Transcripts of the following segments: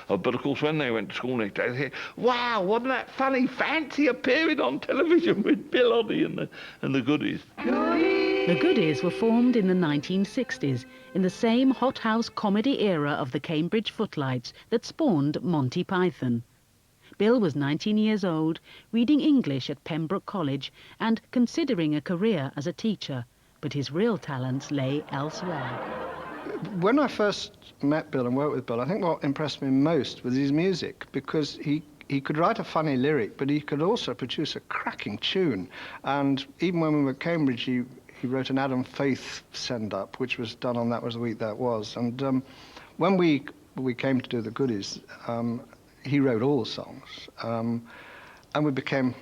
But of course, when they went to school next day, they said, "Wow, wasn't that funny? Fancy appearing on television with Bill Oddie and the Goodies." The Goodies were formed in the 1960s, in the same hothouse comedy era of the Cambridge Footlights that spawned Monty Python. Bill was 19 years old, reading English at Pembroke College and considering a career as a teacher, but his real talents lay elsewhere. When I first met Bill and worked with Bill, I think what impressed me most was his music, because he could write a funny lyric, but he could also produce a cracking tune. And even when we were at Cambridge, he wrote an Adam Faith send-up, which was done on That Was the Week That Was. And when we came to do the Goodies, he wrote all the songs, and we became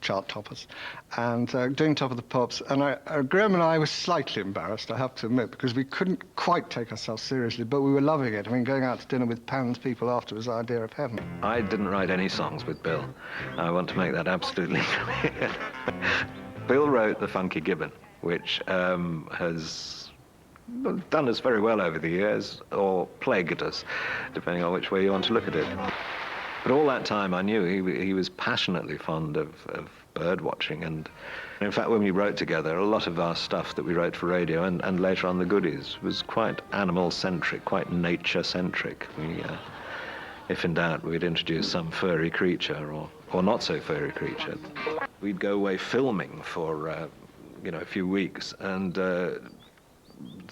chart toppers and doing Top of the Pops. And Graham and I were slightly embarrassed, I have to admit, because we couldn't quite take ourselves seriously, but we were loving it. I mean, going out to dinner with Pan's people after was the idea of heaven. I didn't write any songs with Bill. I want to make that absolutely clear. Bill wrote The Funky Gibbon, which has done us very well over the years, or plagued us, depending on which way you want to look at it. But all that time I knew he was passionately fond of bird watching, and in fact when we wrote together, a lot of our stuff that we wrote for radio and later on the Goodies was quite animal-centric, quite nature-centric. If in doubt, we'd introduce some furry creature or not so furry creature. We'd go away filming for a few weeks, and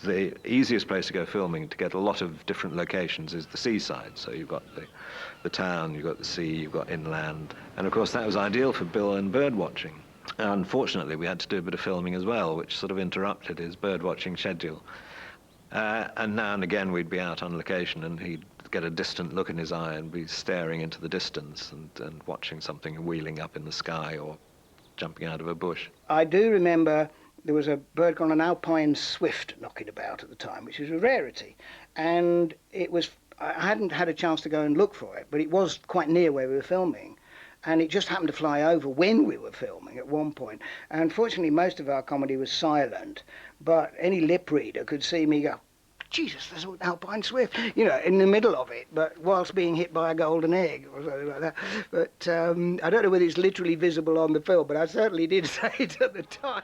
the easiest place to go filming to get a lot of different locations is the seaside. So you've got the town, you've got the sea, you've got inland. And of course that was ideal for Bill and bird watching. Unfortunately, we had to do a bit of filming as well, which sort of interrupted his bird watching schedule. And now and again we'd be out on location and he'd get a distant look in his eye and be staring into the distance and watching something wheeling up in the sky or jumping out of a bush. I do remember there was a bird called an alpine swift knocking about at the time, which was a rarity. And I hadn't had a chance to go and look for it, but it was quite near where we were filming. And it just happened to fly over when we were filming at one point. And unfortunately, most of our comedy was silent, but any lip reader could see me go, "Jesus, there's an alpine swift," in the middle of it, but whilst being hit by a golden egg or something like that. But I don't know whether it's literally visible on the film, but I certainly did say it at the time,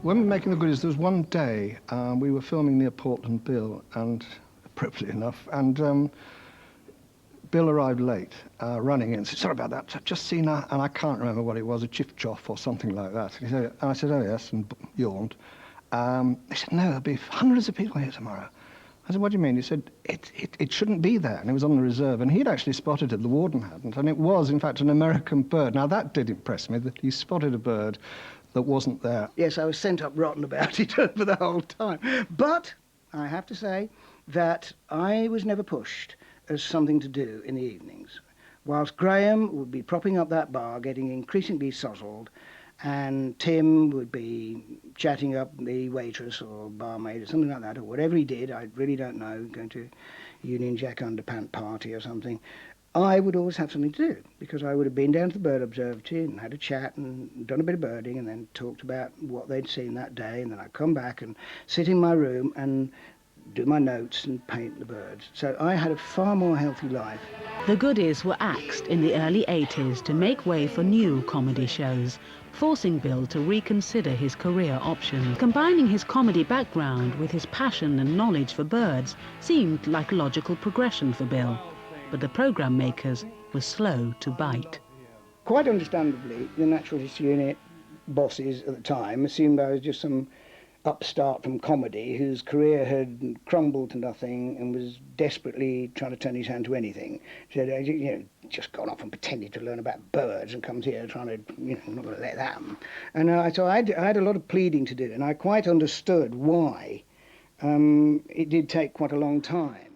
When we were making the Goodies, there was one day we were filming near Portland Bill, and appropriately enough, and Bill arrived late, running in and said, "Sorry about that, I've just seen and I can't remember what it was, a chiff-choff or something like that." And I said, "Oh yes," and yawned. They said, "No, there'll be hundreds of people here tomorrow." I said, "What do you mean?" He said, it shouldn't be there, and it was on the reserve. And he'd actually spotted it, the warden hadn't, and it was, in fact, an American bird. Now, that did impress me, that he spotted a bird that wasn't there. Yes, I was sent up rotten about it for the whole time. But I have to say that I was never pushed as something to do in the evenings. Whilst Graham would be propping up that bar, getting increasingly sozzled, and Tim would be chatting up the waitress or barmaid or something like that, or whatever he did, I really don't know, going to Union Jack Underpant party or something, I would always have something to do, because I would have been down to the Bird Observatory and had a chat and done a bit of birding and then talked about what they'd seen that day, and then I'd come back and sit in my room and do my notes and paint the birds. So I had a far more healthy life. The Goodies were axed in the early 80s to make way for new comedy shows, forcing Bill to reconsider his career options. Combining his comedy background with his passion and knowledge for birds seemed like a logical progression for Bill, but the programme makers were slow to bite. Quite understandably, the Naturalist Unit bosses at the time assumed I was just some upstart from comedy whose career had crumbled to nothing and was desperately trying to turn his hand to anything. So, just gone off and pretended to learn about birds and comes here trying to, I'm not going to let that happen. And so I had a lot of pleading to do, and I quite understood why it did take quite a long time.